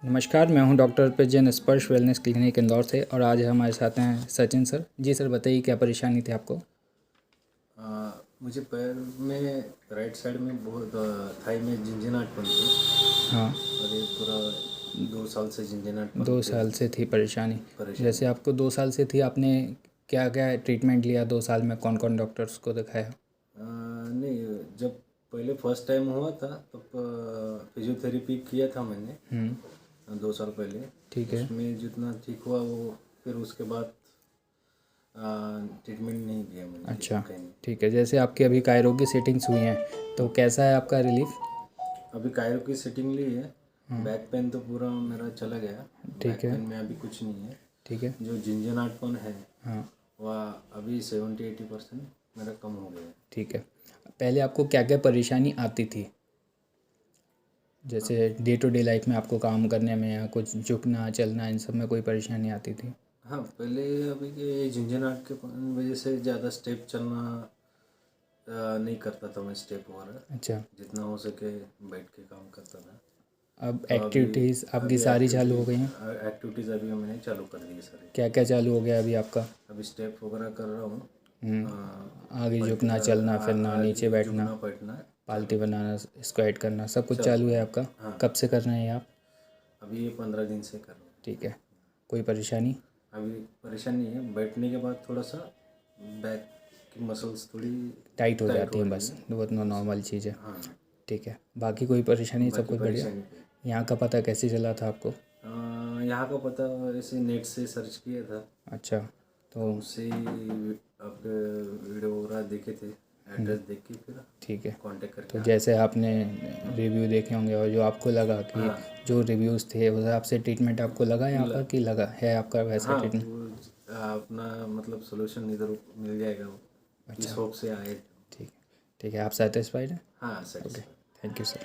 नमस्कार, मैं हूं डॉक्टर पेजन स्पर्श वेलनेस क्लिनिक इंदौर से और आज हमारे साथ हैं सचिन सर। जी सर, बताइए क्या परेशानी थी आपको? मुझे पैर में राइट साइड में बहुत थाई में झंझनाहटपन थी। हाँ, और ये पूरा 2 साल से झंझनाहटपन 2 साल से थी परेशानी। परेशानी। जैसे आपको 2 साल से थी, आपने क्या क्या ट्रीटमेंट लिया 2 साल में? कौन कौन डॉक्टर्स को दिखाया? नहीं, जब पहले फर्स्ट टाइम हुआ था तब फिजियोथेरेपी किया था मैंने 2 साल पहले। ठीक है। उसमें जितना ठीक हुआ वो फिर उसके बाद ट्रीटमेंट नहीं किया मैंने अच्छा, कहीं। ठीक है। जैसे आपकी अभी कायरो की सेटिंग्स हुई हैं, तो कैसा है आपका रिलीफ? अभी कायरो की सेटिंग ली है। बैक पेन तो पूरा मेरा चला गया। ठीक बैक है। पेन में अभी कुछ नहीं है। ठीक है। जो झंझनाहटपन है हाँ, वह अभी 70-80% मेरा कम हो गया है। ठीक है। पहले आपको क्या क्या परेशानी आती थी? जैसे डे टू डे लाइफ में आपको काम करने में या कुछ झुकना चलना, इन सब में कोई परेशानी आती थी? हाँ, पहले अभी के झंझनाहट के वजह से ज़्यादा स्टेप चलना नहीं करता था मैं, स्टेप वगैरह। अच्छा। जितना हो सके बैठ के काम करता था। अब तो अभी एक्टिविटीज़ आपकी अभी सारी चालू हो गई हैं? एक्टिविटीज़ अभी मैंने चालू कर दी है सारी। क्या क्या चालू हो गया अभी आपका? अभी स्टेप वगैरह कर रहा हूँ। आगे झुकना, चलना फिरना, नीचे आगे बैठना, झुकना बैठना पालती चालू कर बनाना, स्क्वाट करना, सब कुछ चालू चालू है है। आपका? हाँ, कब से कर रहे हैं ये आप? अभी ये 15 दिन से कर रहा हूँ। ठीक है। कोई परेशानी? अभी परेशानी नहीं है। बैठने के बाद थोड़ा सा बैक की मसल्स थोड़ी टाइट हो टाइट जाती हो हैं रही बस, है। बहुत नॉर्मल चीज़ है। हाँ, ठीक है। बाकी कोई परेशानी, सब बाकी कुछ बढ़िया? परेशानी कोई। यहाँ का पता कैसे चला था आपको? यहाँ का पता ऐसे नेट से सर्च किया था। अच्छा। तो तो उससे ही आपके वीडियो वगैरह देखे थे। एड्रेस देख के फिर ठीक है। कांटेक्ट करके तो आ जैसे आपने रिव्यू देखे होंगे और जो आपको लगा कि हाँ, जो रिव्यूज़ थे उस हिसाब से ट्रीटमेंट आपको लगा यहाँ ल- पर कि लगा है आपका वैसा हाँ, ट्रीटमेंट? वो अपना मतलब सोल्यूशन इधर मिल जाएगा वो। इस अच्छा, होप से आए। ठीक है। ठीक है, आप सेटिस्फाइड हैं? हाँ, okay, satisfy. Thank you sir.